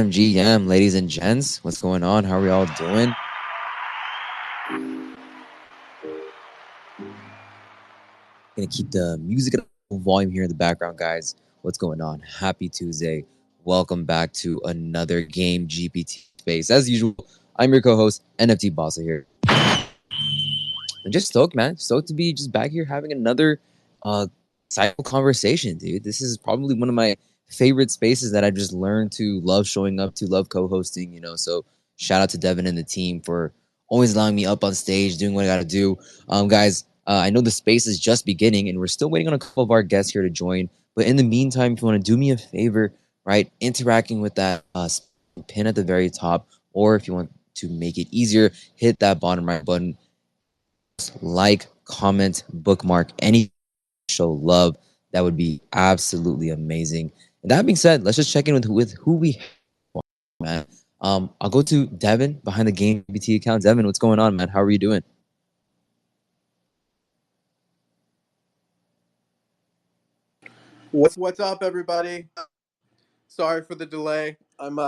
GM, ladies and gents, what's going on? How are we all doing? Gonna keep the music at full volume here in the background, guys. What's going on? Happy Tuesday. Welcome back to another Game GPT space. As usual, I'm your co-host, NFT Bossa here. I'm just stoked, man. Stoked to be just back here having another cycle conversation, dude. This is probably one of my favorite spaces that I just learned to love showing up to, love co-hosting, so shout out to Devin and the team for always allowing me up on stage, doing what I got to do. Guys, I know the space is just beginning and we're still waiting on a couple of our guests here to join. But in the meantime, if you want to do me a favor, right, interacting with that pin at the very top, or if you want to make it easier, hit that bottom right button. Like, comment, bookmark, any show love. That would be absolutely amazing. And that being said, let's just check in with who we have, man. I'll go to Devin behind the Game GPT account. Devin, what's going on, man? How are you doing? What's up, everybody? Sorry for the delay. I'm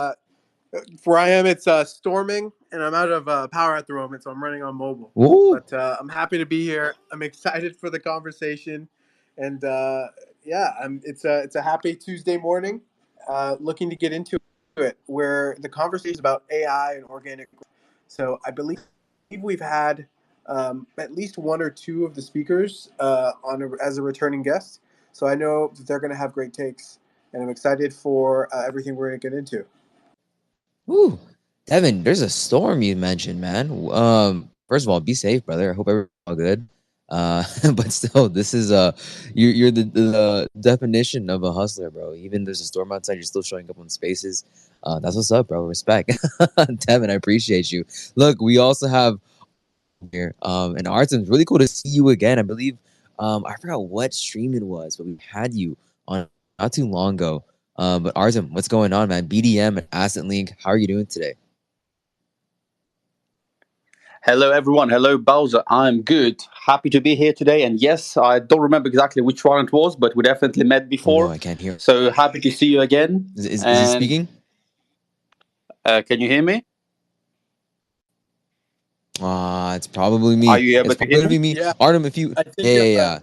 Where I am, it's storming, and I'm out of power at the moment, so I'm running on mobile. Woo! But I'm happy to be here. I'm excited for the conversation, and yeah, it's a happy Tuesday morning. Looking to get into it, where the conversation is about AI and organic growth. So I believe we've had at least one or two of the speakers as a returning guest. So I know that they're going to have great takes, and I'm excited for everything we're going to get into. Woo! Devin, there's a storm you mentioned, man. First of all, be safe, brother. I hope everyone's all good. But still, this is you're the definition of a hustler, bro. Even there's a storm outside, you're still showing up on spaces. That's what's up, bro. Respect. Devin, I appreciate you. Look, we also have here. And Artem, it's really cool to see you again. I believe I forgot what stream it was, but we had you on not too long ago. But Artem, what's going on, man? BDM and Asset Link, how are you doing today? Hello, everyone. Hello, Bowser. I'm good. Happy to be here today. And yes, I don't remember exactly which one it was, but we definitely met Oh no, before. I can't hear. So happy to see you again. Is he And speaking? can you hear me? It's probably Are me. you It's able to probably hear gonna me? be me. Yeah, Artem, if you I yeah, think yeah, yeah.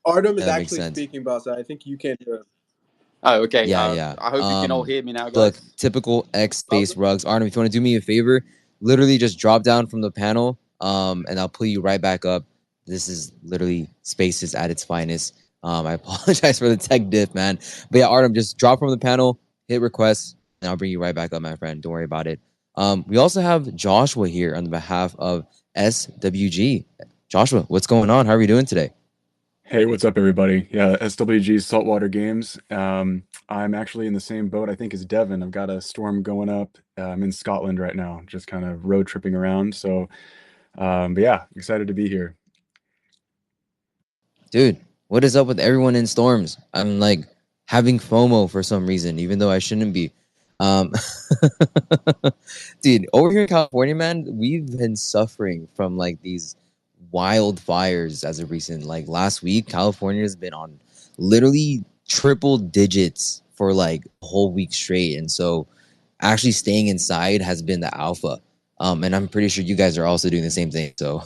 Artem Yeah, is that makes actually sense. speaking, boss. I think you can't hear him. Oh, okay. Yeah, yeah. I hope you can all hear me now, Look, guys. typical X space Bowser? rugs. Artem, if you want to do me a favor, literally just drop down from the panel, and I'll pull you right back up. This is literally spaces at its finest. I apologize for the tech diff, man. But yeah, Artem, just drop from the panel, hit request, and I'll bring you right back up, my friend. Don't worry about it. We also have Joshua here on behalf of SWG. Joshua, what's going on? How are we doing today? Hey, what's up, everybody? Yeah, SWG Saltwater Games. I'm actually in the same boat, I think, as Devin. I've got a storm going up. I'm in Scotland right now, just kind of road tripping around. So, but yeah, excited to be here. Dude, what is up with everyone in storms? I'm like having FOMO for some reason, even though I shouldn't be. Um, dude, over here in California, man, we've been suffering from like these wildfires as of recent. Like last week, California has been on literally triple digits for like a whole week straight. And so actually staying inside has been the alpha. And I'm pretty sure you guys are also doing the same thing. So,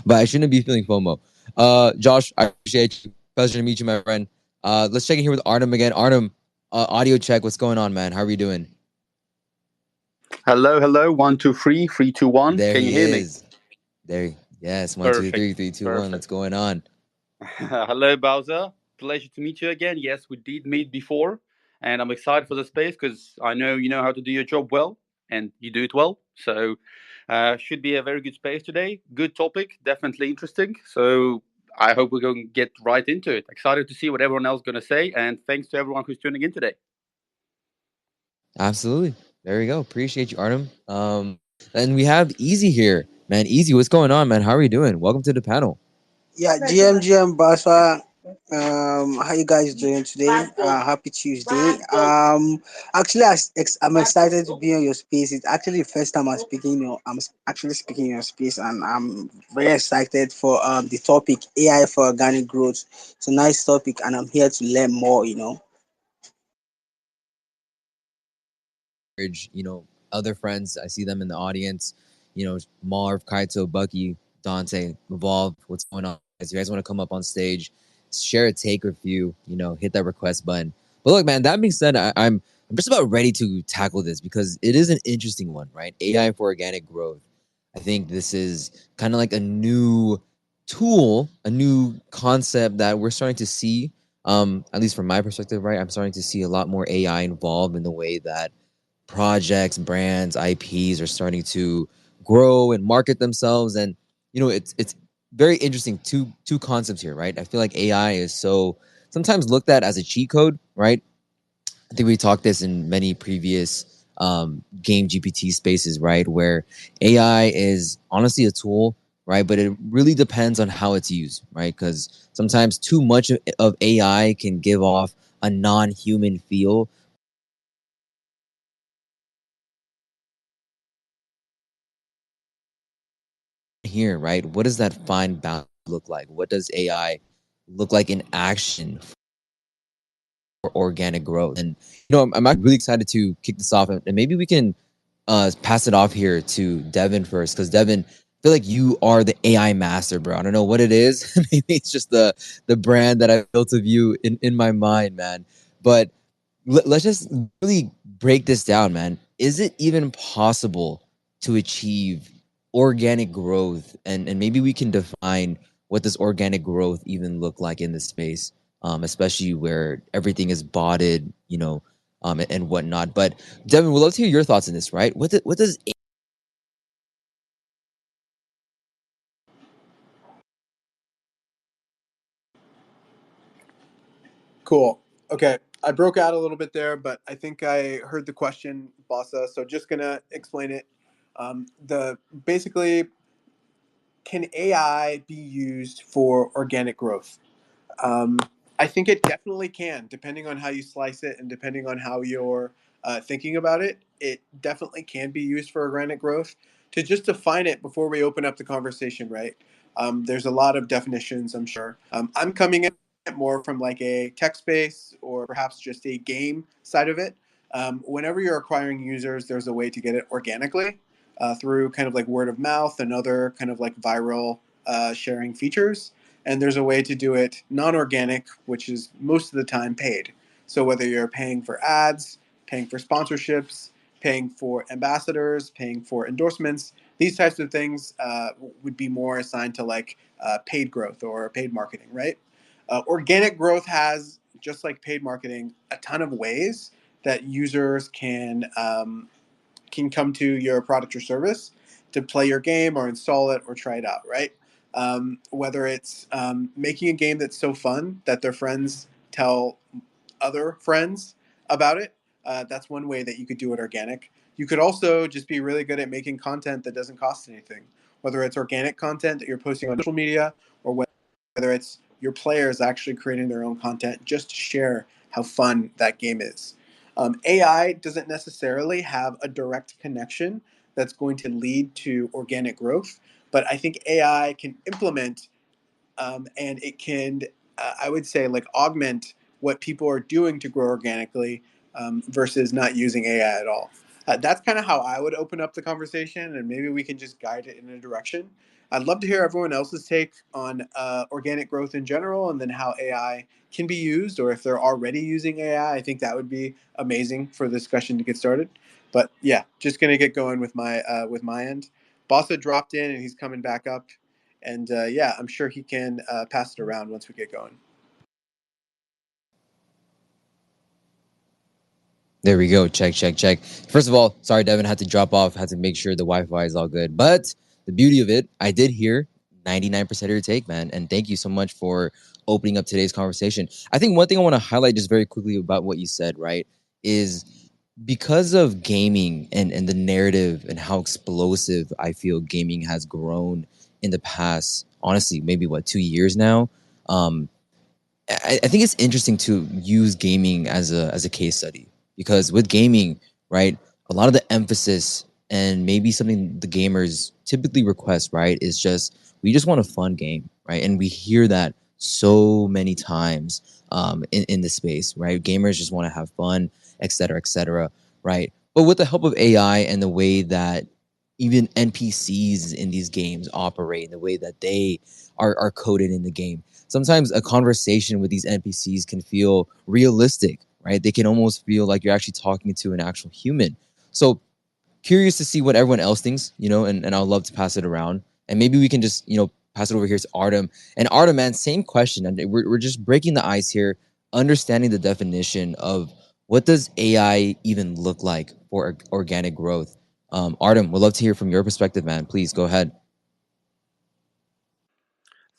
but I shouldn't be feeling FOMO. Josh, I appreciate you. Pleasure to meet you, my friend. Let's check in here with Artem again. Artem, audio check. What's going on, man? How are you doing? Hello, hello. 1, 2, 3, 3, 2, 1. There Can you he hear me? is. There. Yes. One, two, Perfect. three, three, two, one. What's Perfect. going on? Hello, Bowser. Pleasure to meet you again. Yes, we did meet before, and I'm excited for the space because I know you know how to do your job well, and you do it well. So, should be a very good space today. Good topic, definitely interesting. So, I hope we're going to get right into it. Excited to see what everyone else is going to say, and thanks to everyone who's tuning in today. Absolutely. There we go. Appreciate you, Artem. And we have Easy here, man. Easy, what's going on, man? How are you doing? Welcome to the panel. Yeah, GM Baswa. How you guys doing today? Happy Tuesday. Actually, I'm excited to be on your space. It's actually the first time I'm speaking. Actually speaking in your space, and I'm very excited for the topic AI for organic growth. It's a nice topic, and I'm here to learn more. Other friends, I see them in the audience, Marv, Kaito, Bucky, Dante, Evolve, what's going on? If you guys want to come up on stage, share a take or few, hit that request button. But look, man, that being said, I'm just about ready to tackle this because it is an interesting one, right? AI for organic growth. I think this is kind of like a new tool, a new concept that we're starting to see. At least from my perspective, right? I'm starting to see a lot more AI involved in the way that projects, brands, IPs are starting to grow and market themselves. And it's very interesting. Two concepts here, right? I feel like AI is so sometimes looked at as a cheat code, right? I think we talked this in many previous game GPT spaces, right? Where AI is honestly a tool, right? But it really depends on how it's used, right? Because sometimes too much of AI can give off a non-human feel here, right? What does that fine balance look like? What does AI look like in action organic growth. And I'm actually really excited to kick this off, and maybe we can pass it off here to Devin first, because Devin, I feel like you are the AI master, bro. I don't know what it is. Maybe it's just the brand that I built of you in my mind, man. But let's just really break this down, man. Is it even possible to achieve organic growth? And maybe we can define what does organic growth even look like in this space, especially where everything is botted, and whatnot. But Devin, we'd love to hear your thoughts on this, right? What does Cool. Okay. I broke out a little bit there, but I think I heard the question, Bossa. So just gonna explain it. The basically, can AI be used for organic growth? Um, I think it definitely can, depending on how you slice it and depending on how you're thinking about it. It definitely can be used for organic growth. To just define it before we open up the conversation, right? There's a lot of definitions, I'm sure. I'm coming in more from like a tech space or perhaps just a game side of it. Whenever you're acquiring users, there's a way to get it organically through kind of like word of mouth and other kind of like viral sharing features, and there's a way to do it non-organic, which is most of the time paid. So whether you're paying for ads, paying for sponsorships, paying for ambassadors, paying for endorsements, these types of things would be more assigned to like paid growth or paid marketing, right? Organic growth has, just like paid marketing, a ton of ways that users can come to your product or service to play your game or install it or try it out, right? Whether it's making a game that's so fun that their friends tell other friends about it, that's one way that you could do it organic. You could also just be really good at making content that doesn't cost anything, whether it's organic content that you're posting on social media or whether it's your players actually creating their own content just to share how fun that game is. AI doesn't necessarily have a direct connection that's going to lead to organic growth, but I think AI can implement and it can, I would say, like augment what people are doing to grow organically versus not using AI at all. That's kind of how I would open up the conversation, and maybe we can just guide it in a direction. I'd love to hear everyone else's take on organic growth in general, and then how AI can be used, or if they're already using AI. I think that would be amazing for the discussion to get started. But yeah, just gonna get going with my end. Bossa dropped in, and he's coming back up. And yeah, I'm sure he can pass it around once we get going. There we go. Check, check, check. First of all, sorry, Devin, had to drop off, had to make sure the Wi-Fi is all good. But the beauty of it, I did hear 99% of your take, man. And thank you so much for opening up today's conversation. I think one thing I want to highlight just very quickly about what you said, right, is because of gaming and the narrative and how explosive I feel gaming has grown in the past, honestly, maybe 2 years now. I think it's interesting to use gaming as a case study, because with gaming, right, a lot of the emphasis and maybe something the gamers typically request, right, is just we just want a fun game, right, and we hear that so many times in the space, right? Gamers just want to have fun, et cetera, right? But with the help of AI and the way that even NPCs in these games operate, the way that they are coded in the game, sometimes a conversation with these NPCs can feel realistic, right? They can almost feel like you're actually talking to an actual human. So curious to see what everyone else thinks, and I'd love to pass it around. And maybe we can just, pass it over here to Artem. And Artem, man, same question. And we're just breaking the ice here, understanding the definition of what does AI even look like for organic growth. Artem, we'd love to hear from your perspective, man. Please go ahead.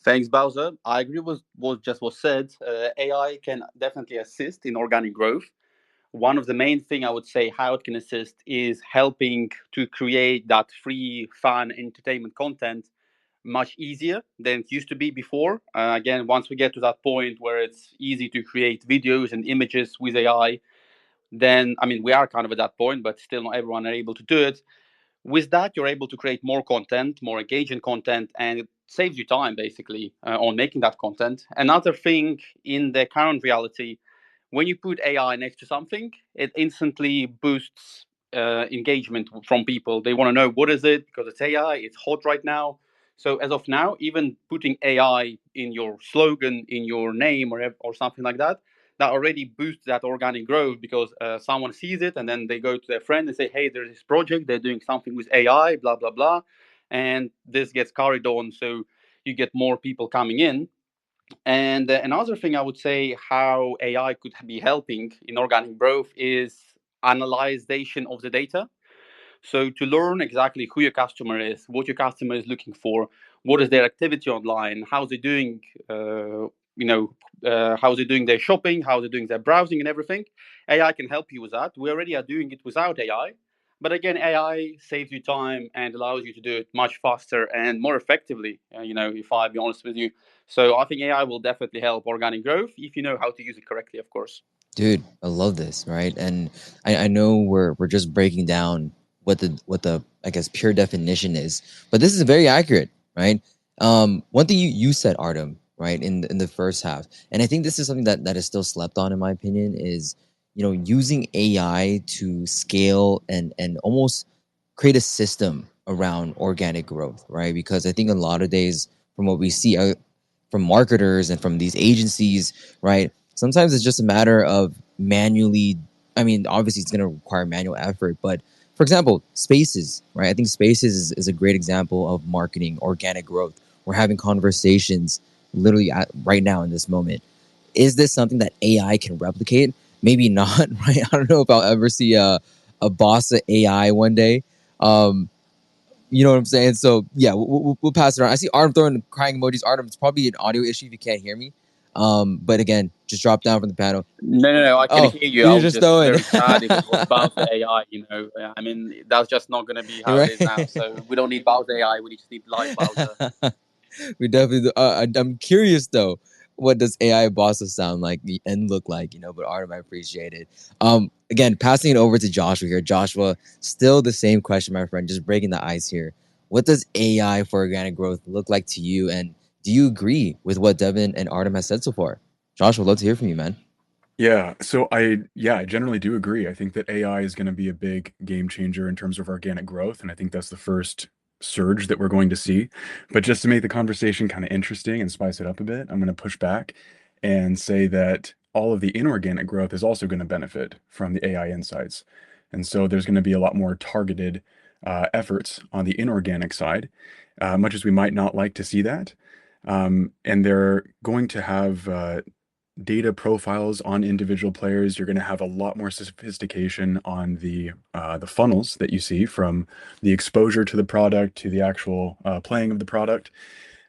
Thanks, Bowser. I agree with what just was said. AI can definitely assist in organic growth. One of the main thing I would say how it can assist is helping to create that free, fun, entertainment content much easier than it used to be before. Again, once we get to that point where it's easy to create videos and images with AI, then I mean we are kind of at that point, but still not everyone are able to do it. With that, you're able to create more content, more engaging content, and it saves you time basically on making that content. Another thing in the current reality, when you put AI next to something, it instantly boosts engagement from people. They want to know what is it because it's AI, it's hot right now. So as of now, even putting AI in your slogan, in your name, or something like that, that already boosts that organic growth because someone sees it and then they go to their friend and say, "Hey, there's this project. They're doing something with AI, blah blah blah," and this gets carried on. So you get more people coming in. And another thing I would say how AI could be helping in organic growth is analyzation of the data. So to learn exactly who your customer is, what your customer is looking for, what is their activity online, how they're doing, how they're doing their shopping, how they're doing their browsing and everything. AI can help you with that. We already are doing it without AI. But again, AI saves you time and allows you to do it much faster and more effectively, if I be honest with you. So I think AI will definitely help organic growth if you know how to use it correctly, of course. Dude, I love this, right? And I know we're just breaking down what the I guess pure definition is, but this is very accurate, right? One thing you said, Artem, right, in the first half, and I think this is something that is still slept on, in my opinion, is using AI to scale and almost create a system around organic growth, right? Because I think a lot of days from what we see from marketers and from these agencies, right? Sometimes it's just a matter of manually. I mean, obviously, it's going to require manual effort, but for example, Spaces, right? I think Spaces is a great example of marketing organic growth. We're having conversations literally right now in this moment. Is this something that AI can replicate? Maybe not, right? I don't know if I'll ever see a Bossa AI one day. You know what I'm saying? So yeah, we'll pass it around. I see Artem throwing crying emojis. Artem, it's probably an audio issue if you can't hear me. But again, just drop down from the panel. No, I can hear you. I You're was just just throwing. very sad if it was Bowser AI, I mean, that's just not going to be how it is now. So we don't need Bowser AI. We just need live Bowser. We definitely. I'm curious though. What does AI Bossa sound like and look like? But Artem, I appreciate it. Again, passing it over to Joshua here. Joshua, still the same question, my friend. Just breaking the ice here. What does AI for organic growth look like to you? And do you agree with what Devin and Artem has said so far? Joshua, love to hear from you, man. Yeah, so I generally do agree. I think that AI is going to be a big game changer in terms of organic growth, and I think that's the first surge that we're going to see. But just to make the conversation kind of interesting and spice it up a bit, I'm going to push back and say that all of the inorganic growth is also going to benefit from the AI insights. And so there's going to be a lot more targeted efforts on the inorganic side, much as we might not like to see that. And they're going to have data profiles on individual players. You're going to have a lot more sophistication on the funnels that you see, from the exposure to the product to the actual playing of the product.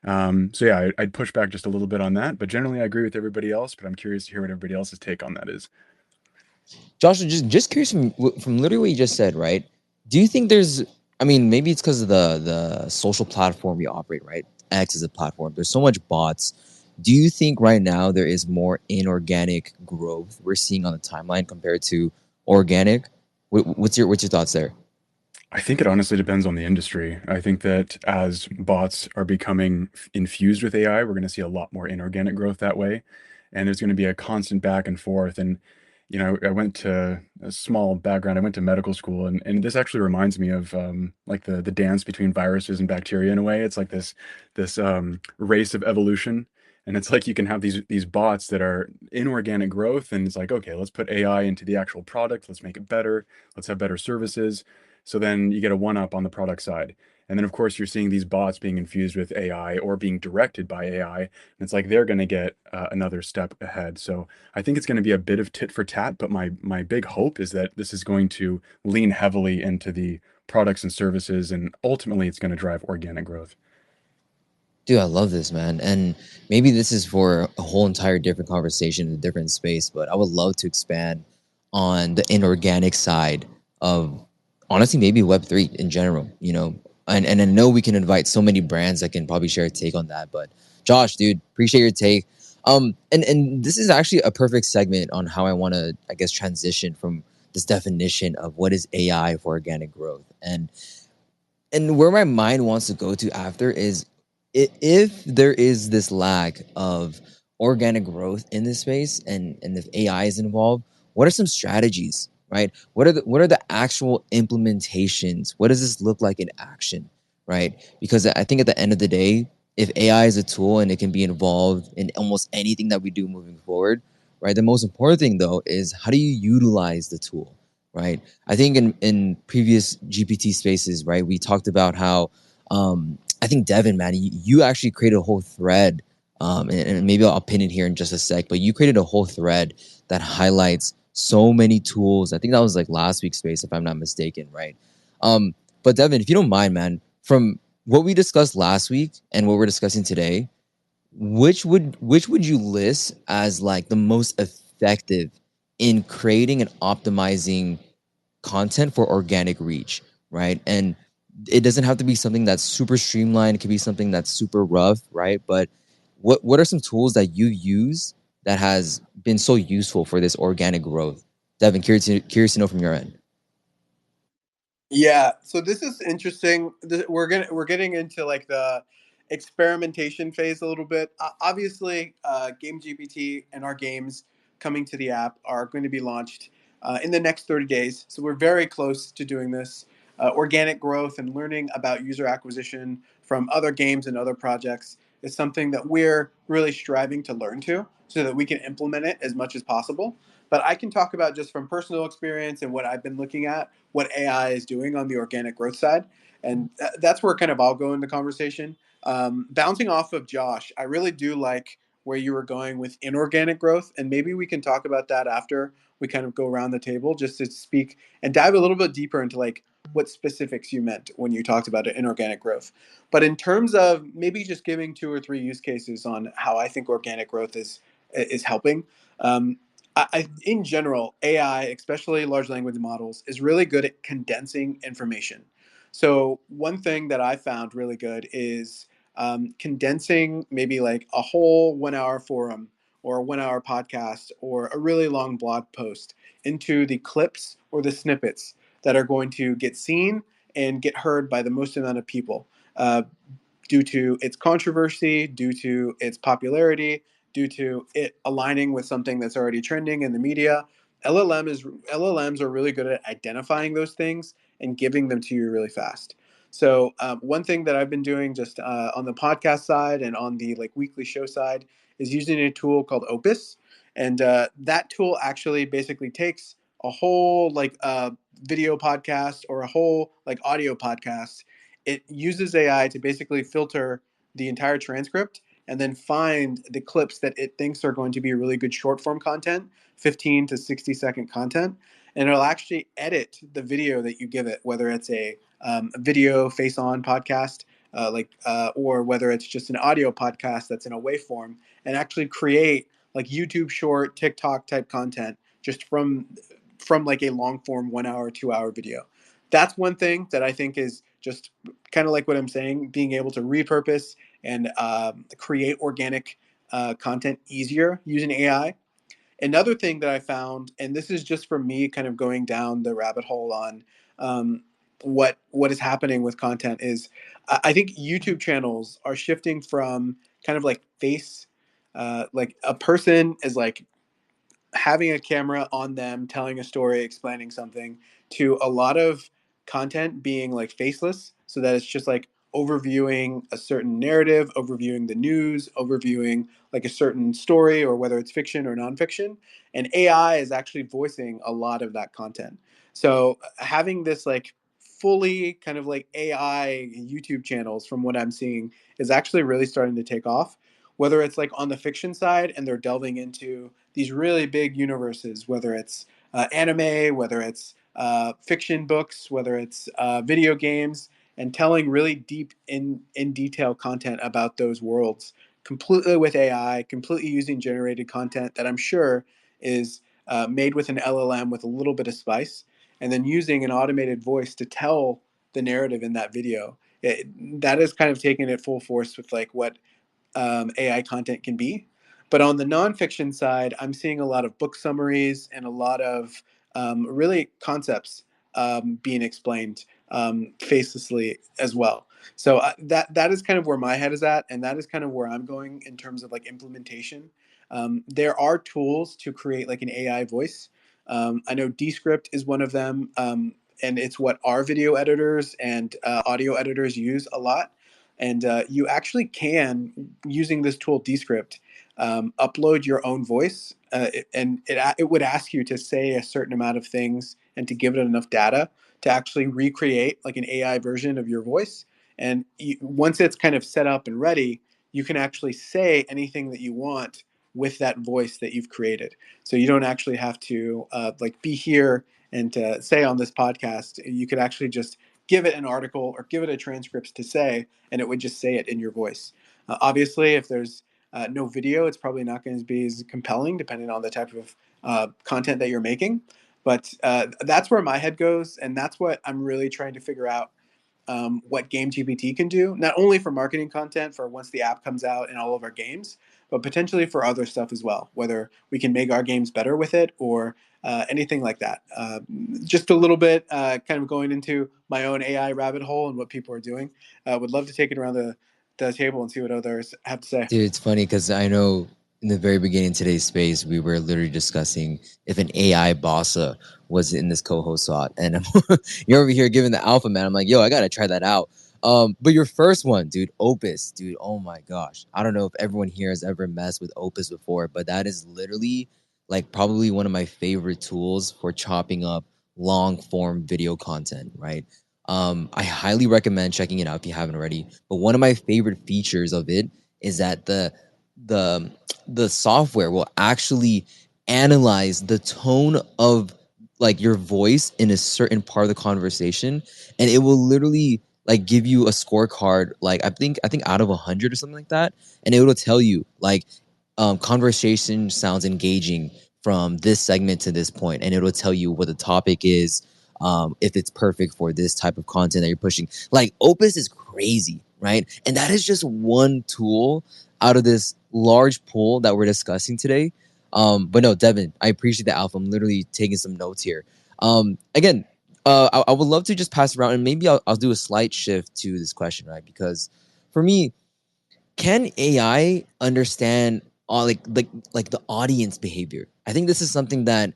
So yeah, I'd push back just a little bit on that, but generally I agree with everybody else. But I'm curious to hear what everybody else's take on that is. Joshua, just curious from literally what you just said, right? Do you think there's? I mean, maybe it's because of the social platform we operate, right? X is a platform. There's so much bots. Do you think right now there is more inorganic growth we're seeing on the timeline compared to organic? What's your thoughts there? I think it honestly depends on the industry. I think that as bots are becoming infused with AI, we're going to see a lot more inorganic growth that way. And there's going to be a constant back and forth. And, I went to a small background. I went to medical school, and this actually reminds me of like the dance between viruses and bacteria in a way. It's like this race of evolution. And it's like you can have these bots that are inorganic growth, and it's like, okay, let's put AI into the actual product. Let's make it better. Let's have better services. So then you get a one up on the product side. And then, of course, you're seeing these bots being infused with AI or being directed by AI. And it's like they're going to get another step ahead. So I think it's going to be a bit of tit for tat. But my big hope is that this is going to lean heavily into the products and services. And ultimately, it's going to drive organic growth. Dude, I love this, man. And maybe this is for a whole entire different conversation in a different space, but I would love to expand on the inorganic side of, honestly, maybe Web3 in general, And I know we can invite so many brands that can probably share a take on that. But Josh, dude, appreciate your take. And this is actually a perfect segment on how I want to, I guess, transition from this definition of what is AI for organic growth. And where my mind wants to go to after is, if there is this lack of organic growth in this space, and if AI is involved, what are some strategies, right? What are the actual implementations? What does this look like in action, right? Because I think at the end of the day, if AI is a tool and it can be involved in almost anything that we do moving forward, right? The most important thing though is how do you utilize the tool, right? I think in previous GPT spaces, right, we talked about how I think Devin, man, you actually created a whole thread, and maybe I'll pin it here in just a sec, but you created a whole thread that highlights so many tools. I think that was like last week's space, if I'm not mistaken, right? But Devin, if you don't mind, man, from what we discussed last week and what we're discussing today, which would you list as like the most effective in creating and optimizing content for organic reach, right? And it doesn't have to be something that's super streamlined. It could be something that's super rough, right? But what are some tools that you use that has been so useful for this organic growth? Devin, curious to know from your end. Yeah, so this is interesting. We're getting into like the experimentation phase a little bit. Obviously, Game GPT and our games coming to the app are going to be launched in the next 30 days. So we're very close to doing this. Organic growth and learning about user acquisition from other games and other projects is something that we're really striving to learn to so that we can implement it as much as possible. But I can talk about just from personal experience and what I've been looking at, what AI is doing on the organic growth side. And that's where kind of I'll go in the conversation. Bouncing off of Josh, I really do like where you were going with inorganic growth. And maybe we can talk about that after we kind of go around the table just to speak and dive a little bit deeper into like what specifics you meant when you talked about inorganic growth. But in terms of maybe just giving 2 or 3 use cases on how I think organic growth is helping. In general, AI, especially large language models, is really good at condensing information. So one thing that I found really good is condensing maybe like a whole 1 hour forum or a 1 hour podcast or a really long blog post into the clips or the snippets that are going to get seen and get heard by the most amount of people. Due to its controversy, due to its popularity, due to it aligning with something that's already trending in the media. LLMs are really good at identifying those things and giving them to you really fast. So one thing that I've been doing just on the podcast side and on the like weekly show side is using a tool called Opus, and that tool actually basically takes a whole like video podcast or a whole like audio podcast. It uses AI to basically filter the entire transcript and then find the clips that it thinks are going to be really good short form content, 15 to 60-second content. And it'll actually edit the video that you give it, whether it's a video face on podcast, or whether it's just an audio podcast that's in a waveform, and actually create like YouTube short, TikTok type content just from like a long form 1 hour, 2 hour video. That's one thing that I think is just kind of like what I'm saying, being able to repurpose and create organic content easier using AI. Another thing that I found, and this is just for me kind of going down the rabbit hole on what is happening with content, is I think YouTube channels are shifting from kind of like like a person is like having a camera on them, telling a story, explaining something, to a lot of content being like faceless, so that it's just like overviewing a certain narrative, overviewing the news, overviewing like a certain story, or whether it's fiction or nonfiction. And AI is actually voicing a lot of that content. So having this like fully kind of like AI YouTube channels, from what I'm seeing, is actually really starting to take off. Whether it's like on the fiction side and they're delving into these really big universes, whether it's anime, whether it's fiction books, whether it's video games, and telling really deep in detail content about those worlds completely with AI, completely using generated content that I'm sure is made with an LLM with a little bit of spice, and then using an automated voice to tell the narrative in that video. That is kind of taking it full force with like what AI content can be. But on the nonfiction side, I'm seeing a lot of book summaries and a lot of really concepts being explained facelessly as well. So that is kind of where my head is at, and that is kind of where I'm going in terms of like implementation. There are tools to create like an AI voice. I know Descript is one of them, and it's what our video editors and audio editors use a lot. And you actually can, using this tool Descript, upload your own voice, and it would ask you to say a certain amount of things and to give it enough data to actually recreate like an AI version of your voice. And once it's kind of set up and ready, you can actually say anything that you want with that voice that you've created. So you don't actually have to like be here and to say on this podcast. You could actually just give it an article or give it a transcript to say, and it would just say it in your voice. Obviously, if there's no video, it's probably not going to be as compelling, depending on the type of content that you're making. But that's where my head goes, and that's what I'm really trying to figure out, what GameGPT can do, not only for marketing content for once the app comes out in all of our games, but potentially for other stuff as well, whether we can make our games better with it or anything like that. Just a little bit kind of going into my own AI rabbit hole and what people are doing. Would love to take it around the table and see what others have to say. Dude, it's funny because I know in the very beginning of today's space, we were literally discussing if an AI bossa was in this co-host slot. And you're over here giving the alpha, man. I'm like, yo, I got to try that out. But your first one, dude, Opus, dude, oh my gosh. I don't know if everyone here has ever messed with Opus before, but that is literally like probably one of my favorite tools for chopping up long form video content, right? I highly recommend checking it out if you haven't already. But one of my favorite features of it is that the the software will actually analyze the tone of like your voice in a certain part of the conversation, and it will literally like give you a scorecard, like I think out of 100 or something like that, and it will tell you like conversation sounds engaging from this segment to this point, and it'll tell you what the topic is, if it's perfect for this type of content that you're pushing. Like Opus is crazy, right? And that is just one tool out of this large pool that we're discussing today. But no, Devin, I appreciate the alpha. I'm literally taking some notes here. Again, I would love to just pass around, and maybe I'll do a slight shift to this question, right? Because for me, can AI understand all like the audience behavior? I think this is something that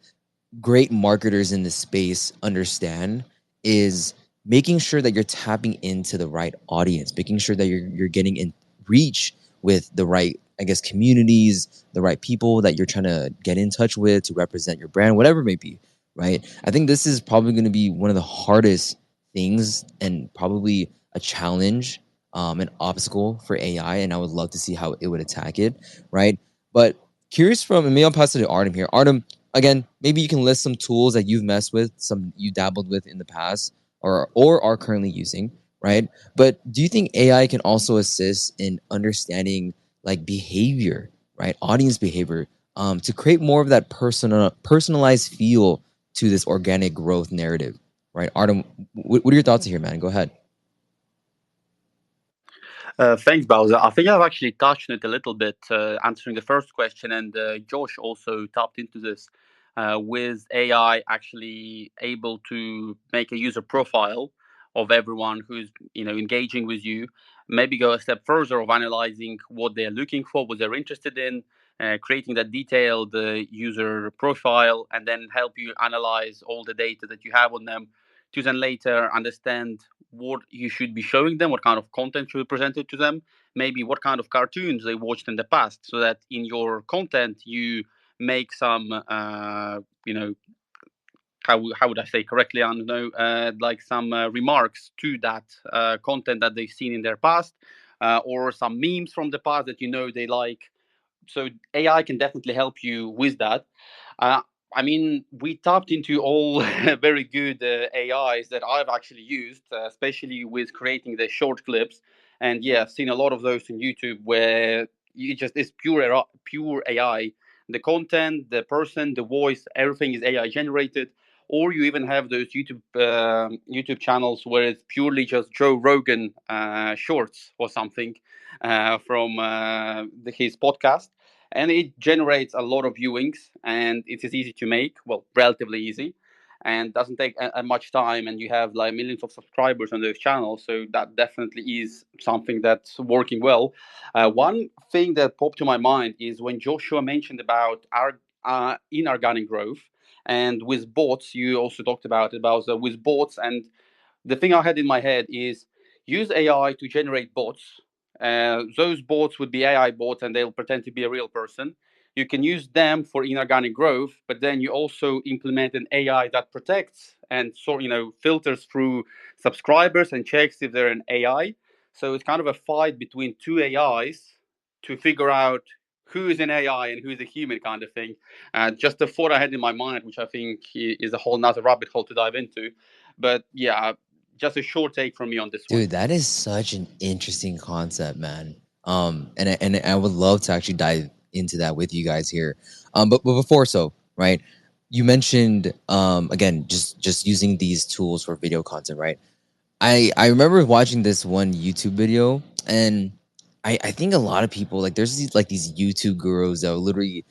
great marketers in this space understand, is making sure that you're tapping into the right audience, making sure that you're getting in reach with the right, I guess, communities, the right people that you're trying to get in touch with to represent your brand, whatever it may be, right? I think this is probably going to be one of the hardest things and probably a challenge, an obstacle for AI, and I would love to see how it would attack it, right? But curious from, and maybe I'll pass it to Artem here. Artem, again, maybe you can list some tools that you've messed with, some you dabbled with in the past, or are currently using, right? But do you think AI can also assist in understanding like behavior, right? Audience behavior, to create more of that personalized feel to this organic growth narrative, right? Artem, what are your thoughts here, man? Go ahead. Thanks, Bowser. I think I've actually touched on it a little bit, answering the first question, and Josh also tapped into this, with AI actually able to make a user profile of everyone who's engaging with you. Maybe go a step further of analyzing what they're looking for, what they're interested in, creating that detailed user profile, and then help you analyze all the data that you have on them to then later understand what you should be showing them, what kind of content should be presented to them, maybe what kind of cartoons they watched in the past, so that in your content you make some, how would I say correctly? I don't know, like some remarks to that content that they've seen in their past, or some memes from the past that they like. So AI can definitely help you with that. Uh, I mean, we tapped into all very good AIs that I've actually used, especially with creating the short clips. And yeah, I've seen a lot of those on YouTube where it's pure AI. The content, the person, the voice, everything is AI generated. Or you even have those YouTube channels where it's purely just Joe Rogan shorts or something from his podcast, and it generates a lot of viewings, and it is easy to make, well, relatively easy. and doesn't take much time, and you have like millions of subscribers on those channels. So that definitely is something that's working well. One thing that popped to my mind is when Joshua mentioned about our inorganic growth, and with bots, you also talked about with bots. And the thing I had in my head is use AI to generate bots. Those bots would be AI bots, and they'll pretend to be a real person. You can use them for inorganic growth, but then you also implement an AI that protects and filters through subscribers and checks if they're an AI. So it's kind of a fight between two AIs to figure out who is an AI and who is a human, kind of thing. Just a thought I had in my mind, which I think is a whole nother rabbit hole to dive into. But yeah, just a short take from me on this one. Dude, that is such an interesting concept, man. And I would love to actually dive into that with you guys here. But before so, right? You mentioned again just using these tools for video content, right? I remember watching this one YouTube video, and I think a lot of people like there's these YouTube gurus that will literally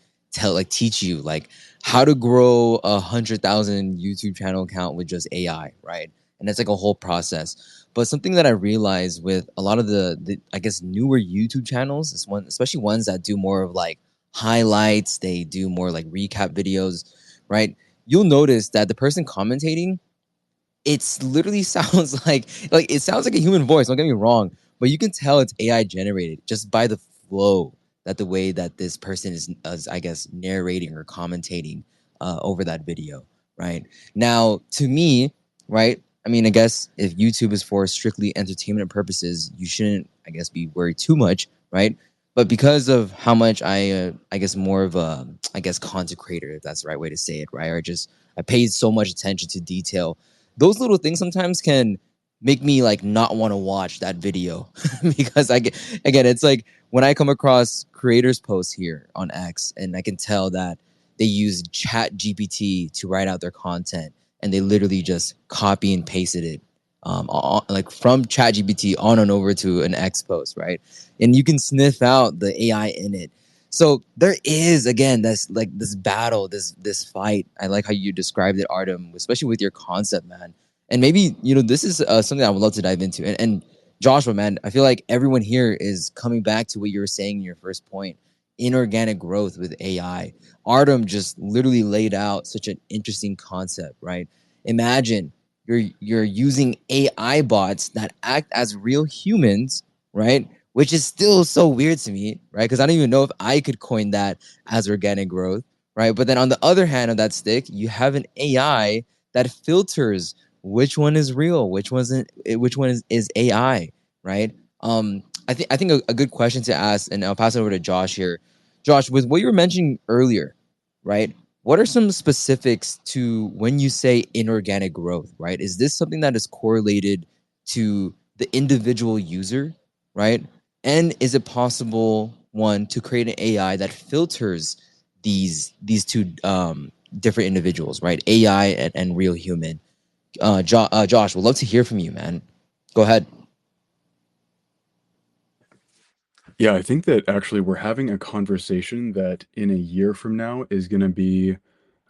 teach you like how to grow 100,000 YouTube channel account with just AI, right? And that's like a whole process. But something that I realized with a lot of the I guess newer YouTube channels is especially ones that do more of like highlights, they do more like recap videos, right? You'll notice that the person commentating, it's literally sounds like it sounds like a human voice. Don't get me wrong, but you can tell it's AI generated just by the flow that the way that this person is I guess narrating or commentating over that video. Right now, to me, right. I mean, I guess if YouTube is for strictly entertainment purposes, you shouldn't, I guess, be worried too much, right? But because of how much I guess more of a, I guess, content creator, if that's the right way to say it, right? Or just I paid so much attention to detail, those little things sometimes can make me like not want to watch that video because I get, again, it's like when I come across creators posts here on X and I can tell that they use Chat GPT to write out their content, and they literally just copy and pasted it like from Chat GPT on and over to an X post, right? And you can sniff out the AI in it. So there is, again, this like this battle, this fight. I like how you described it, Artem, especially with your concept, man. And maybe this is something I would love to dive into. And Joshua, man, I feel like everyone here is coming back to what you were saying in your first point: inorganic growth with AI. Artem just literally laid out such an interesting concept, right? Imagine you're using AI bots that act as real humans, right? Which is still so weird to me, right? Because I don't even know if I could coin that as organic growth, right? But then on the other hand of that stick, you have an AI that filters which one is real, which one is AI, right? I think a good question to ask, and I'll pass it over to Josh here. Josh, with what you were mentioning earlier, right? What are some specifics to when you say inorganic growth, right? Is this something that is correlated to the individual user, right? And is it possible, one, to create an AI that filters these two different individuals, right? AI and real human. Josh, would love to hear from you, man. Go ahead. Yeah, I think that actually we're having a conversation that in a year from now is going to be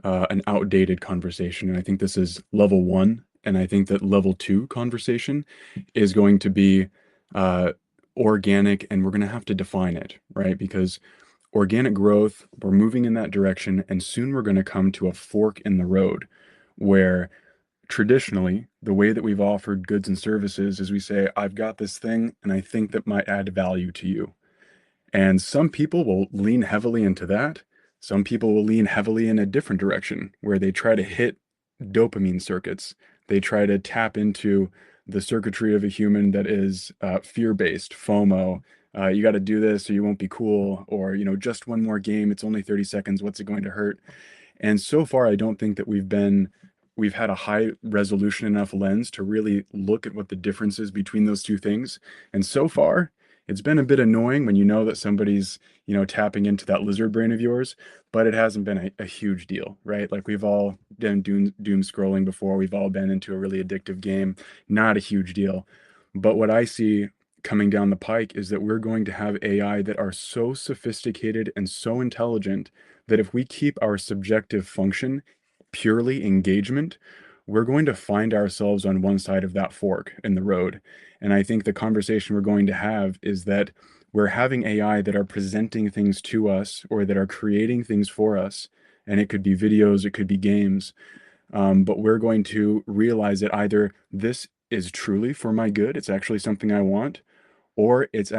an outdated conversation. And I think this is level one. And I think that level two conversation is going to be uh, organic, and we're going to have to define it, right? Because organic growth, we're moving in that direction, and soon we're going to come to a fork in the road where traditionally the way that we've offered goods and services is we say, I've got this thing and I think that might add value to you. And some people will lean heavily into that. Some people will lean heavily in a different direction where they try to hit dopamine circuits. They try to tap into the circuitry of a human that is fear-based, FOMO. You got to do this or you won't be cool, or just one more game. It's only 30 seconds. What's it going to hurt? And so far, I don't think that we've had a high resolution enough lens to really look at what the difference is between those two things. And so far, it's been a bit annoying when you know that somebody's, tapping into that lizard brain of yours, but it hasn't been a huge deal, right? Like we've all done doom scrolling before. We've all been into a really addictive game. Not a huge deal. But what I see coming down the pike is that we're going to have AI that are so sophisticated and so intelligent that if we keep our subjective function purely engagement, we're going to find ourselves on one side of that fork in the road. And I think the conversation we're going to have is that we're having AI that are presenting things to us or that are creating things for us. And it could be videos, it could be games. But we're going to realize that either this is truly for my good, it's actually something I want, or it's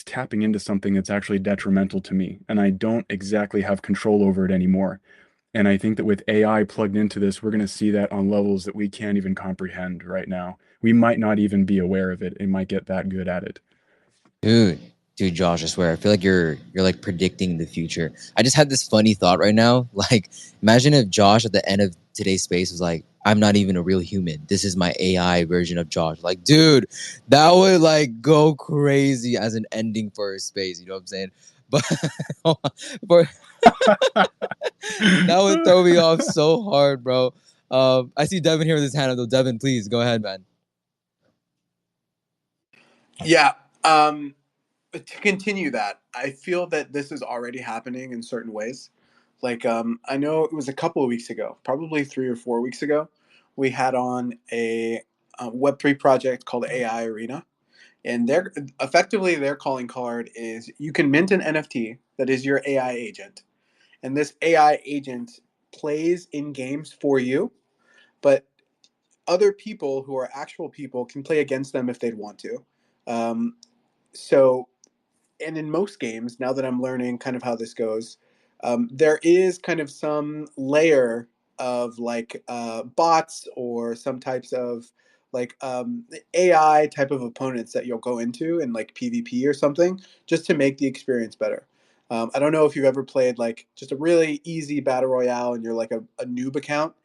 tapping into something that's actually detrimental to me, and I don't exactly have control over it anymore. And I think that with AI plugged into this, we're going to see that on levels that we can't even comprehend right now. We might not even be aware of it. It might get that good at it. Dude, Josh, I swear, I feel like you're like predicting the future. I just had this funny thought right now. Like, imagine if Josh at the end of today's space was like, "I'm not even a real human. This is my AI version of Josh." Like, dude, that would like go crazy as an ending for his space. You know what I'm saying? But for that would throw me off so hard, bro. I see Devin here with his hand up. Though, Devin, please go ahead, man. Yeah. To continue that, I feel that this is already happening in certain ways. Like, I know it was a couple of weeks ago, probably 3 or 4 weeks ago, we had on a Web3 project called AI Arena. And their calling card is you can mint an NFT that is your AI agent. And this AI agent plays in games for you, but other people who are actual people can play against them if they'd want to. Um, so and in most games, now that I'm learning kind of how this goes, there is kind of some layer of like bots or some types of like AI type of opponents that you'll go into in like PvP or something just to make the experience better. I don't know if you've ever played like just a really easy battle royale and you're like a noob account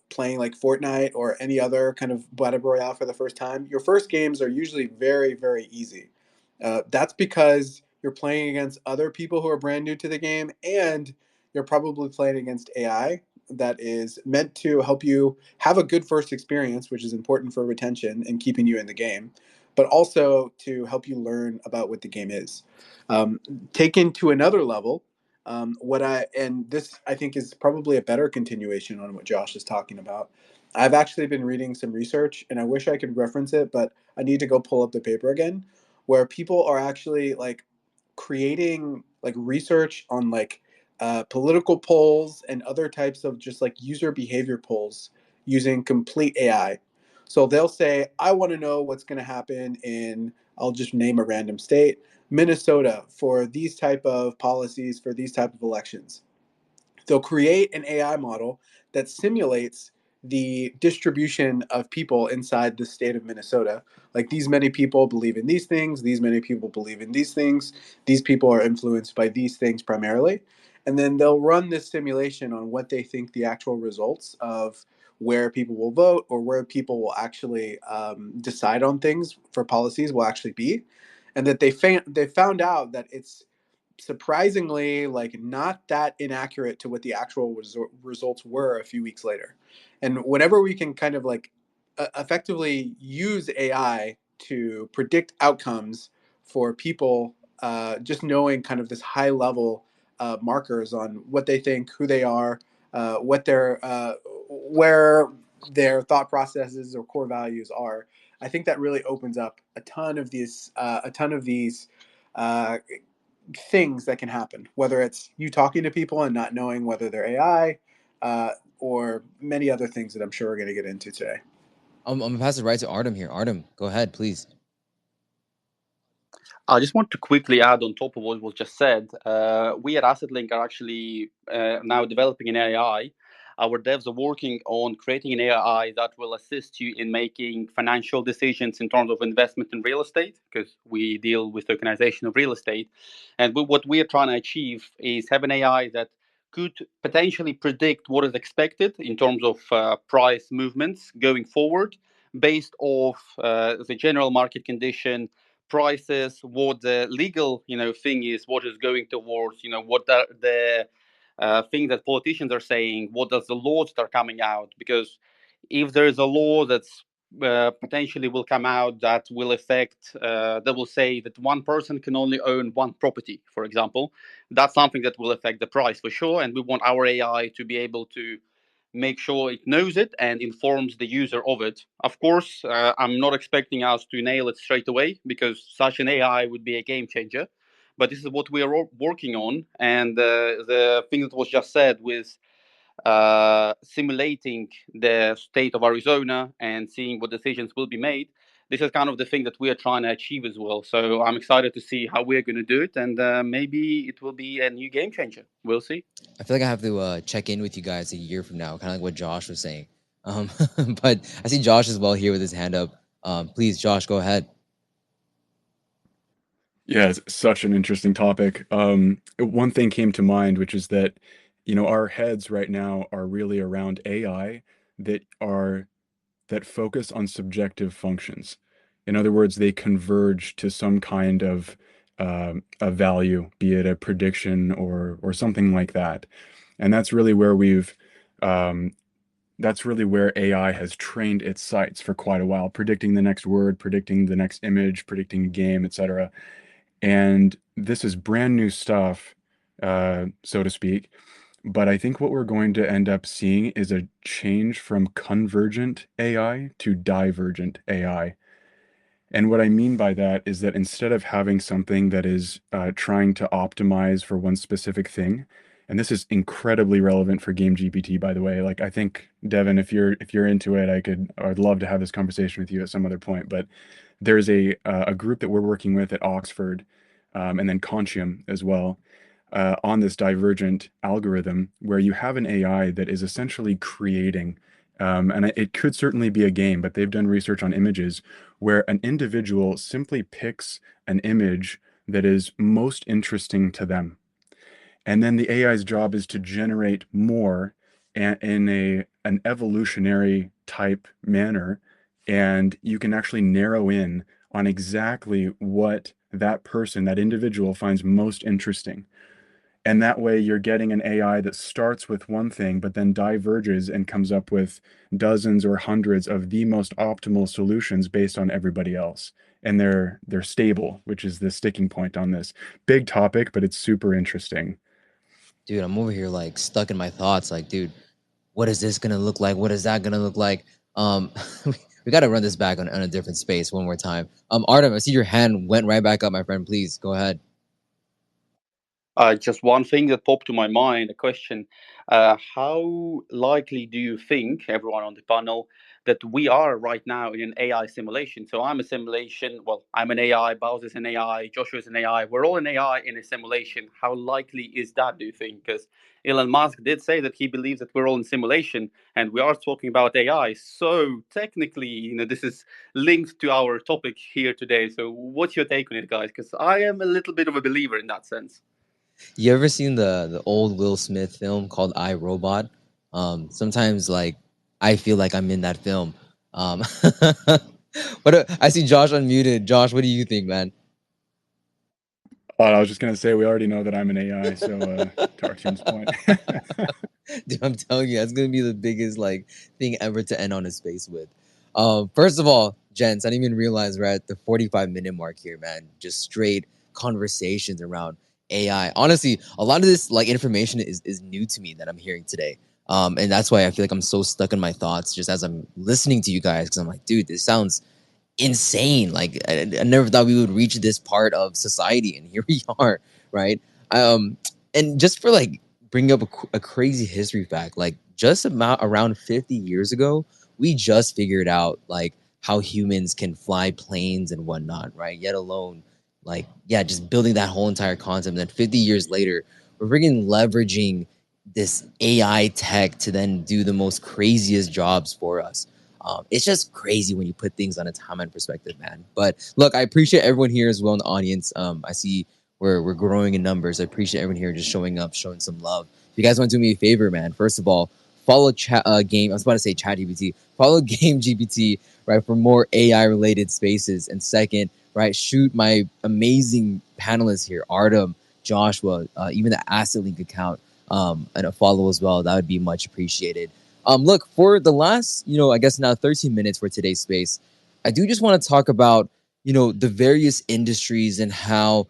playing like Fortnite or any other kind of battle royale for the first time. Your first games are usually very, very easy. That's because you're playing against other people who are brand new to the game, and you're probably playing against AI that is meant to help you have a good first experience, which is important for retention and keeping you in the game, but also to help you learn about what the game is. Taken to another level, this I think is probably a better continuation on what Josh is talking about. I've actually been reading some research, and I wish I could reference it, but I need to go pull up the paper again, where people are actually like creating like research on like political polls and other types of just like user behavior polls using complete AI. So they'll say, I want to know what's going to happen in, I'll just name a random state, Minnesota, for these type of policies for these type of elections. They'll create an AI model that simulates the distribution of people inside the state of Minnesota. Like these many people believe in these things, these many people believe in these things, these people are influenced by these things primarily. And then they'll run this simulation on what they think the actual results of where people will vote or where people will actually decide on things for policies will actually be. And that they found out that it's surprisingly like not that inaccurate to what the actual results were a few weeks later. And whenever we can kind of like effectively use AI to predict outcomes for people, just knowing kind of this high level markers on what they think, who they are, what their where their thought processes or core values are. I think that really opens up a ton of these uh, things that can happen, whether it's you talking to people and not knowing whether they're AI, or many other things that I'm sure we're going to get into today. I'm gonna pass it right to Artem here. Artem, go ahead, please. I just want to quickly add on top of what was just said. We at AssetLink are actually now developing an AI. Our devs are working on creating an AI that will assist you in making financial decisions in terms of investment in real estate, because we deal with tokenization of real estate. And what we are trying to achieve is have an AI that could potentially predict what is expected in terms of price movements going forward based off the general market condition, prices, what the legal thing is, what is going towards, what the things that politicians are saying, what does the laws that are coming out, because if there is a law that's potentially will come out that will affect that will say that one person can only own one property, for example, that's something that will affect the price for sure, and we want our AI to be able to make sure it knows it and informs the user of it. Of course, I'm not expecting us to nail it straight away because such an AI would be a game changer. But this is what we are working on. And the thing that was just said with simulating the state of Arizona and seeing what decisions will be made. This is kind of the thing that we are trying to achieve as well. So I'm excited to see how we're going to do it, and maybe it will be a new game changer. We'll see. I feel like I have to check in with you guys a year from now, kind of like what Josh was saying. But I see Josh as well here with his hand up. Please, Josh, go ahead. Yeah, it's such an interesting topic. One thing came to mind, which is that, our heads right now are really around AI that focus on subjective functions. In other words, they converge to some kind of a value, be it a prediction or something like that. And that's really where AI has trained its sights for quite a while, predicting the next word, predicting the next image, predicting a game, etc. And this is brand new stuff, so to speak. But I think what we're going to end up seeing is a change from convergent AI to divergent AI. And what I mean by that is that instead of having something that is trying to optimize for one specific thing, and this is incredibly relevant for Game GPT, by the way. Like, I think, Devin, if you're into it, I'd love to have this conversation with you at some other point. But there's a group that we're working with at Oxford, and then Contium as well, on this divergent algorithm where you have an AI that is essentially creating, and it could certainly be a game, but they've done research on images where an individual simply picks an image that is most interesting to them. And then the AI's job is to generate more in an evolutionary type manner. And you can actually narrow in on exactly what that person, that individual finds most interesting. And that way you're getting an AI that starts with one thing, but then diverges and comes up with dozens or hundreds of the most optimal solutions based on everybody else. And they're stable, which is the sticking point on this big topic, but it's super interesting. Dude, I'm over here like stuck in my thoughts. Like, dude, what is this gonna look like? What is that gonna look like? We got to run this back on a different space one more time. Artem, I see your hand went right back up, my friend. Please go ahead. Just one thing that popped to my mind, a question. How likely do you think, everyone on the panel, that we are right now in an AI simulation? So I'm a simulation, well, I'm an AI, Bowser's an AI, Joshua's an AI, we're all an AI in a simulation. How likely is that, do you think? Because Elon Musk did say that he believes that we're all in simulation, and we are talking about AI. So technically, this is linked to our topic here today. So what's your take on it, guys? Because I am a little bit of a believer in that sense. You ever seen the old Will Smith film called I, Robot? Sometimes like I feel like I'm in that film. But I see Josh unmuted. Josh, what do you think, man? I was just gonna say we already know that I'm an AI, so to Artyom's point. Dude, I'm telling you, that's gonna be the biggest like thing ever to end on a space with. First of all, gents, I didn't even realize we're at the 45-minute mark here, man. Just straight conversations around AI. Honestly, a lot of this like information is new to me that I'm hearing today. And that's why I feel like I'm so stuck in my thoughts just as I'm listening to you guys, because I'm like, dude, this sounds insane. Like I never thought we would reach this part of society, and here we are, right? And just for like bring up a crazy history fact, like just about around 50 years ago, we just figured out like how humans can fly planes and whatnot, right? Yet alone, like, yeah, just building that whole entire concept. And then 50 years later, we're freaking leveraging this AI tech to then do the most craziest jobs for us. It's just crazy when you put things on a timeline perspective, man. But look, I appreciate everyone here as well in the audience. I see we're growing in numbers. I appreciate everyone here just showing up, showing some love. If you guys want to do me a favor, man, first of all, follow Game. I was about to say ChatGPT. Follow Game GPT, right, for more AI related spaces. And second, right, shoot my amazing panelists here, Artem, Joshua, even the Asset Link account, and a follow as well. That would be much appreciated. Look, for the last, I guess now 13 minutes for today's space, I do just want to talk about, the various industries and how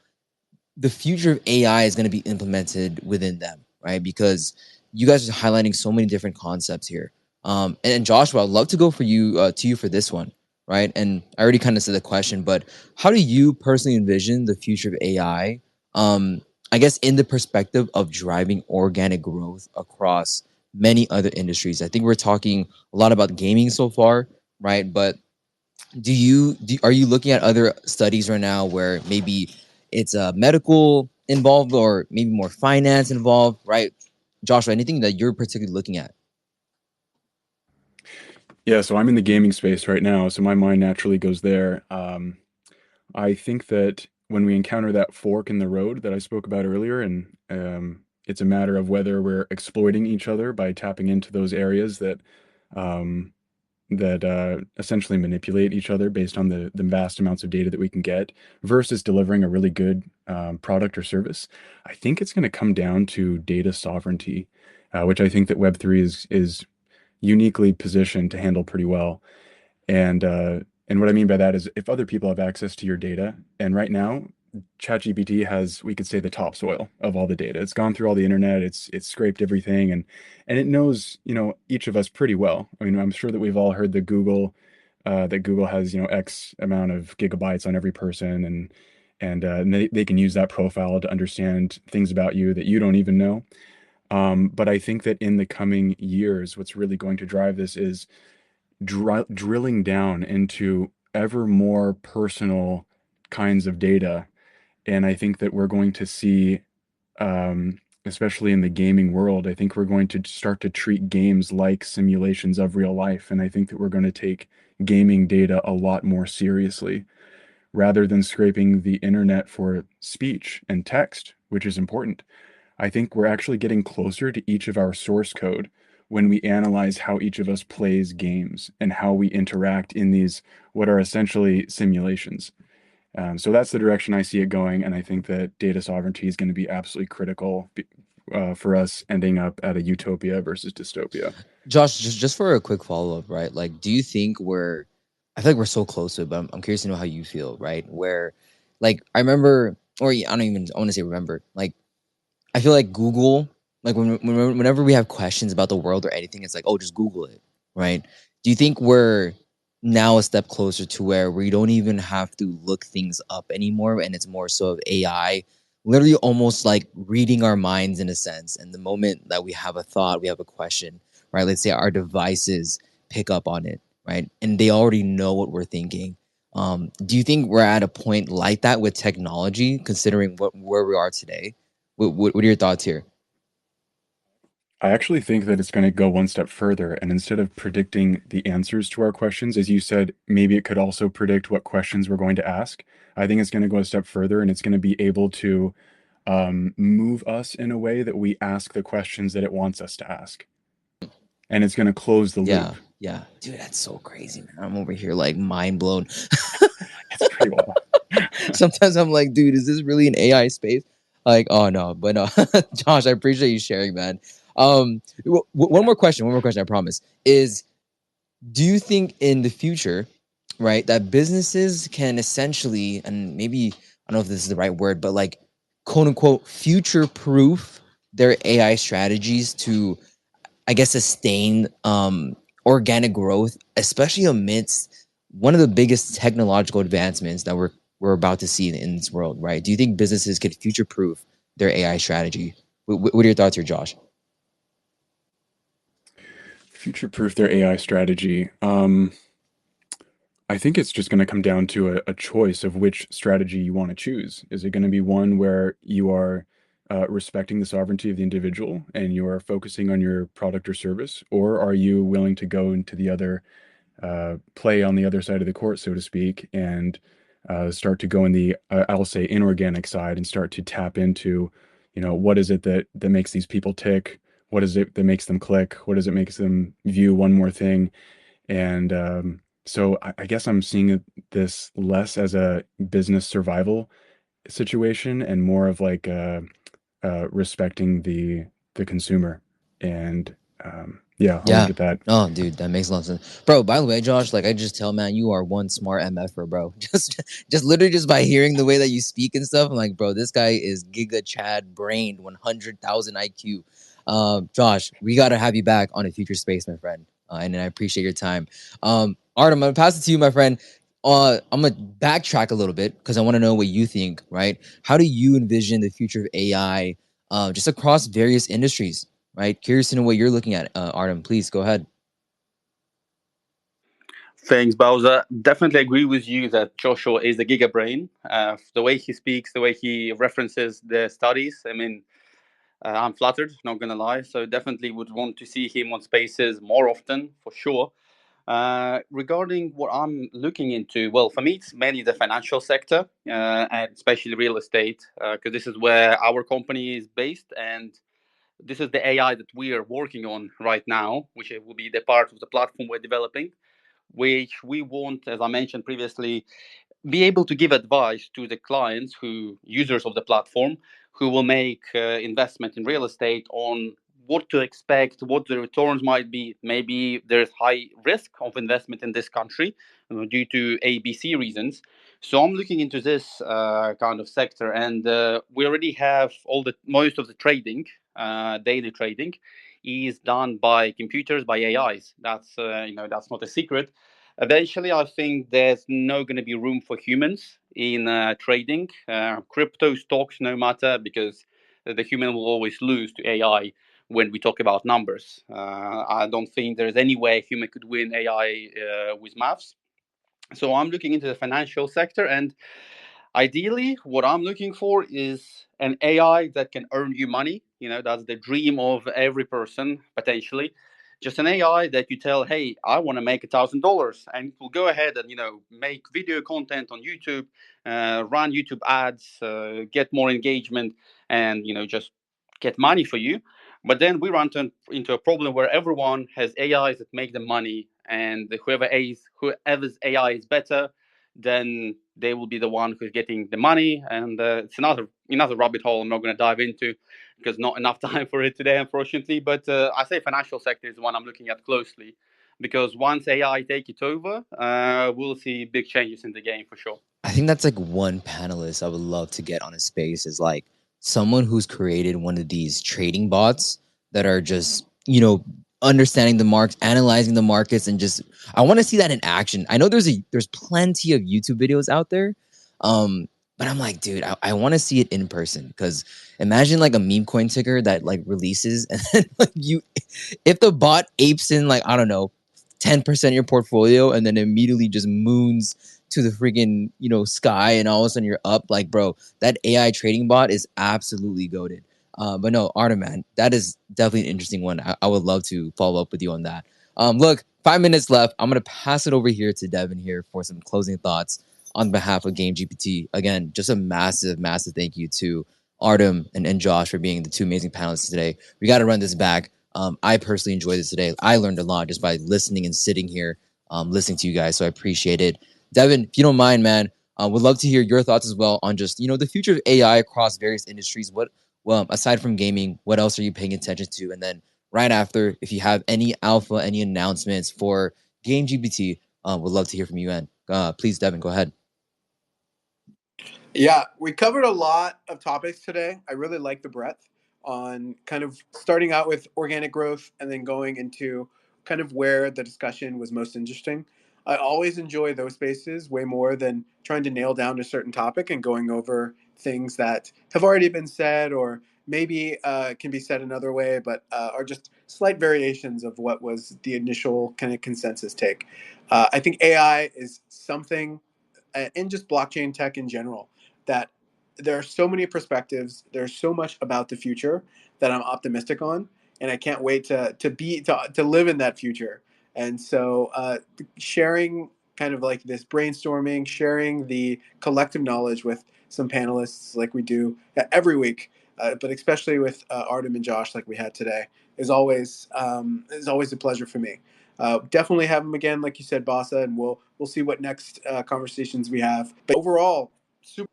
the future of AI is going to be implemented within them, right? Because you guys are highlighting so many different concepts here. And Joshua, I'd love to go for you to you for this one, right? And I already kind of said the question, but how do you personally envision the future of AI? I guess in the perspective of driving organic growth across many other industries. I think we're talking a lot about gaming so far, right? But are you looking at other studies right now where maybe it's medical involved or maybe more finance involved, right? Joshua, anything that you're particularly looking at? Yeah, so I'm in the gaming space right now, so my mind naturally goes there. I think that when we encounter that fork in the road that I spoke about earlier, and it's a matter of whether we're exploiting each other by tapping into those areas that um, essentially manipulate each other based on the vast amounts of data that we can get versus delivering a really good product or service. I think it's going to come down to data sovereignty, which I think that Web3 is uniquely positioned to handle pretty well. And what I mean by that is if other people have access to your data, and right now, ChatGPT has, we could say, the topsoil of all the data. It's gone through all the internet, it's scraped everything, and it knows, each of us pretty well. I mean, I'm sure that we've all heard that Google has, X amount of gigabytes on every person, and they can use that profile to understand things about you that you don't even know. But I think that in the coming years, what's really going to drive this is drilling down into ever more personal kinds of data. And I think that we're going to see, especially in the gaming world, I think we're going to start to treat games like simulations of real life. And I think that we're going to take gaming data a lot more seriously rather than scraping the internet for speech and text, which is important. I think we're actually getting closer to each of our source code when we analyze how each of us plays games and how we interact in these, what are essentially simulations. So that's the direction I see it going. And I think that data sovereignty is going to be absolutely critical for us ending up at a utopia versus dystopia. Josh, just for a quick follow up, right? Like, do you think I feel like we're so close to it, but I'm curious to know how you feel, right? Where, like, I remember, or I want to say remember, like, I feel like Google, like whenever we have questions about the world or anything, it's like, oh, just Google it, right? Do you think we're now a step closer to where we don't even have to look things up anymore, and it's more so of AI, literally almost like reading our minds in a sense? And the moment that we have a thought, we have a question, right? Let's say our devices pick up on it, right? And they already know what we're thinking. Do you think we're at a point like that with technology, considering where we are today? What are your thoughts here? I actually think that it's going to go one step further. And instead of predicting the answers to our questions, as you said, maybe it could also predict what questions we're going to ask. I think it's going to go a step further and it's going to be able to move us in a way that we ask the questions that it wants us to ask. And it's going to close the Yeah, loop. yeah. Dude, that's so crazy, man. I'm over here like mind blown. It's pretty wild. Sometimes I'm like, dude, is this really an AI space? Like, oh no, but no. Josh, I appreciate you sharing, man. One more question, I promise. Is do you think in the future, right, that businesses can essentially, and maybe I don't know if this is the right word, but like quote unquote future proof their AI strategies to, I guess, sustain organic growth, especially amidst one of the biggest technological advancements that we're about to see in this world, right? Do you think businesses could future proof their AI strategy? What are your thoughts here, Josh? Future proof their AI strategy. I think it's just going to come down to a choice of which strategy you want to choose. Is it going to be one where you are respecting the sovereignty of the individual and you are focusing on your product or service, or are you willing to go into the other, play on the other side of the court, so to speak, and start to go in the, I'll say, inorganic side and start to tap into, what is it that makes these people tick? What is it that makes them click? What does it makes them view one more thing? And so I guess I'm seeing this less as a business survival situation and more of like respecting the consumer. And yeah, I'll leave Yeah. it at that. Oh, dude, that makes a lot of sense, bro. By the way, Josh, like I just tell, man, you are one smart mf'er, bro. Just literally just by hearing the way that you speak and stuff, I'm like, bro, this guy is Giga Chad brained, 100,000 IQ. Josh, we got to have you back on a future space, my friend. And I appreciate your time. Artem, I'm going to pass it to you, my friend. I'm going to backtrack a little bit because I want to know what you think, right? How do you envision the future of AI just across various industries, right? Curious to know what you're looking at. Artem, please go ahead. Thanks, Bowser. Definitely agree with you that Joshua is the giga brain. The way he speaks, the way he references the studies. I mean, I'm flattered, not gonna lie. So definitely would want to see him on spaces more often, for sure. Regarding what I'm looking into, well, for me, it's mainly the financial sector and especially real estate, because this is where our company is based, and this is the AI that we are working on right now, which will be the part of the platform we're developing, which we want, as I mentioned previously, be able to give advice to the clients who users of the platform who will make investment in real estate on what to expect, what the returns might be. Maybe there's high risk of investment in this country due to ABC reasons. So I'm looking into this kind of sector, and we already have all the most of the trading, daily trading, is done by computers, by AIs. That's that's not a secret. Eventually, I think there's no going to be room for humans in trading crypto stocks, no matter, because the human will always lose to AI when we talk about numbers. I don't think there's any way a human could win AI with maths. So I'm looking into the financial sector, and ideally, what I'm looking for is an AI that can earn you money. That's the dream of every person, potentially. Just an AI that you tell, hey, I want to make $1,000, and it will go ahead and make video content on YouTube, run YouTube ads, get more engagement, and just get money for you. But then we run into a problem where everyone has AIs that make them money, and whoever's AI is better, then they will be the one who's getting the money. And it's another rabbit hole I'm not going to dive into because not enough time for it today, unfortunately. But I say financial sector is the one I'm looking at closely, because once AI take it over, we'll see big changes in the game for sure. I think that's like one panelist I would love to get on a space is like someone who's created one of these trading bots that are just, understanding the marks, analyzing the markets, and just I want to see that in action. I know there's plenty of YouTube videos out there. But I'm like, dude, I want to see it in person because imagine like a meme coin ticker that like releases and then like if the bot apes in like, I don't know, 10% of your portfolio and then immediately just moons to the freaking sky and all of a sudden you're up, like, bro, that AI trading bot is absolutely goated. But no, Artem, man, that is definitely an interesting one. I would love to follow up with you on that. Look, 5 minutes left. I'm gonna pass it over here to Devin here for some closing thoughts on behalf of Game GPT. Again, just a massive, massive thank you to Artem and Josh for being the two amazing panelists today. We got to run this back. I personally enjoyed this today. I learned a lot just by listening and sitting here, listening to you guys. So I appreciate it. Devin, if you don't mind, man, would love to hear your thoughts as well on just the future of AI across various industries. Well, aside from gaming, what else are you paying attention to? And then right after, if you have any alpha, any announcements for Game GPT, would love to hear from you. And please, Devin, go ahead. Yeah, we covered a lot of topics today. I really like the breadth on kind of starting out with organic growth and then going into kind of where the discussion was most interesting. I always enjoy those spaces way more than trying to nail down a certain topic and going over things that have already been said or maybe can be said another way, but are just slight variations of what was the initial kind of consensus take. I think AI is something, and just blockchain tech in general, that there are so many perspectives. There's so much about the future that I'm optimistic on, and I can't wait to live in that future. And so, sharing kind of like this brainstorming, sharing the collective knowledge with some panelists like we do every week, but especially with Artem and Josh like we had today, is always a pleasure for me. Definitely have them again, like you said, Basa, and we'll see what next conversations we have. But overall, super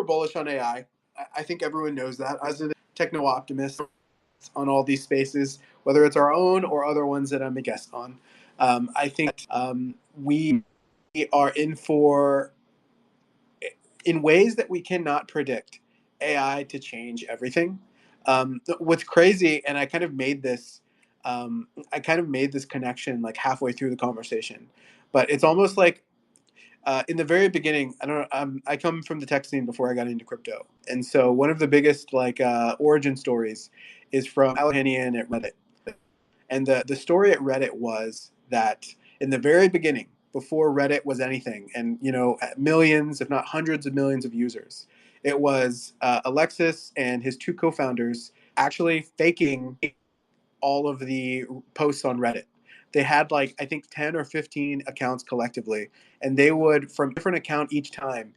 bullish on AI. I think everyone knows that. As a techno optimist on all these spaces, whether it's our own or other ones that I'm a guest on, I think we are in ways that we cannot predict AI to change everything. What's crazy, and I kind of made this, connection like halfway through the conversation, but it's almost like in the very beginning, I don't know. I come from the tech scene before I got into crypto, and so one of the biggest like origin stories is from Al Hanian at Reddit. And the story at Reddit was that in the very beginning, before Reddit was anything, and millions, if not hundreds of millions of users, it was Alexis and his two co-founders actually faking all of the posts on Reddit. They had like I think 10 or 15 accounts collectively, and they would from different account each time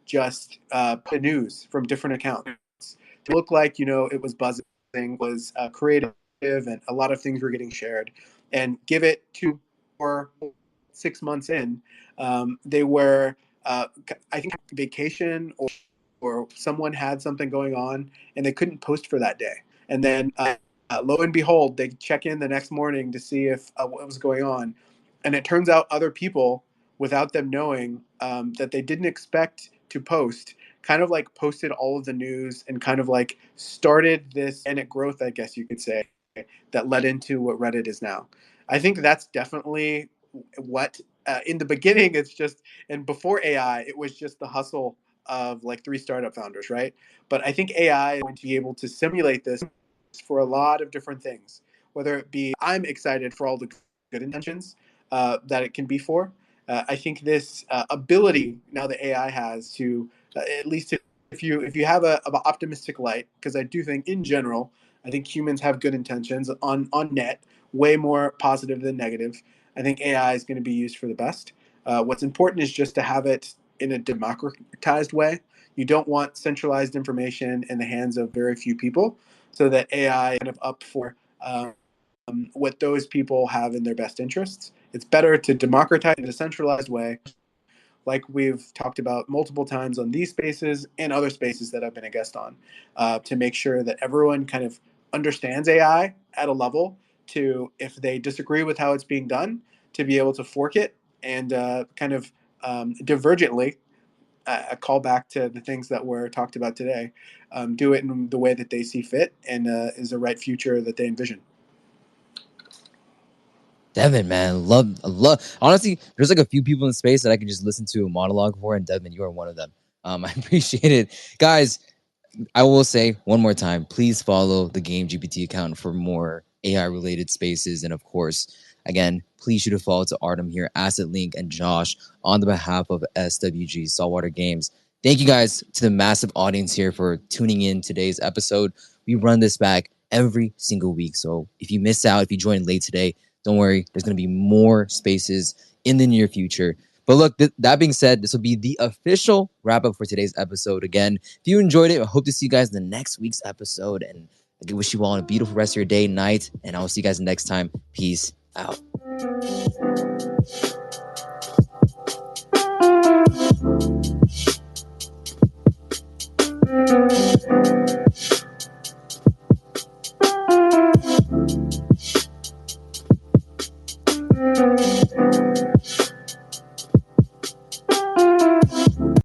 just put news from different accounts. It looked like it was buzzing, was creative, and a lot of things were getting shared. And give it 2 or 6 months in, they were I think vacation or someone had something going on and they couldn't post for that day. And then lo and behold, they check in the next morning to see if what was going on, and it turns out other people, without them knowing, that they didn't expect to post, kind of like posted all of the news and kind of like started this organic growth, I guess you could say, that led into what Reddit is now. I think that's definitely what in the beginning it's just, and before AI, it was just the hustle of like 3 startup founders, right? But I think AI is going to be able to simulate this for a lot of different things. Whether it be, I'm excited for all the good intentions that it can be for. I think this ability now that AI has to, at least if you have a optimistic light, because I do think in general, I think humans have good intentions on net, way more positive than negative. I think AI is going to be used for the best. What's important is just to have it in a democratized way. You don't want centralized information in the hands of very few people, so that AI is kind of up for what those people have in their best interests. It's better to democratize in a centralized way, like we've talked about multiple times on these spaces and other spaces that I've been a guest on, to make sure that everyone kind of understands AI at a level to, if they disagree with how it's being done, to be able to fork it and kind of divergently, a call back to the things that were talked about today, do it in the way that they see fit and is the right future that they envision. Devin, man, love. Honestly, there's like a few people in space that I can just listen to a monologue for, and Devin, you are one of them. I appreciate it, guys. I will say one more time, please follow the Game GPT account for more AI related spaces, and of course, again, please shoot a follow to Artem here, Asset Link, and Josh on the behalf of SWG Saltwater Games. Thank you guys to the massive audience here for tuning in today's episode. We run this back every single week, so if you miss out, if you joined late today, don't worry, there's going to be more spaces in the near future. But look, that being said, this will be the official wrap up for today's episode. Again, if you enjoyed it, I hope to see you guys in the next week's episode. And I wish you all a beautiful rest of your day, night. And I will see you guys next time. Peace out.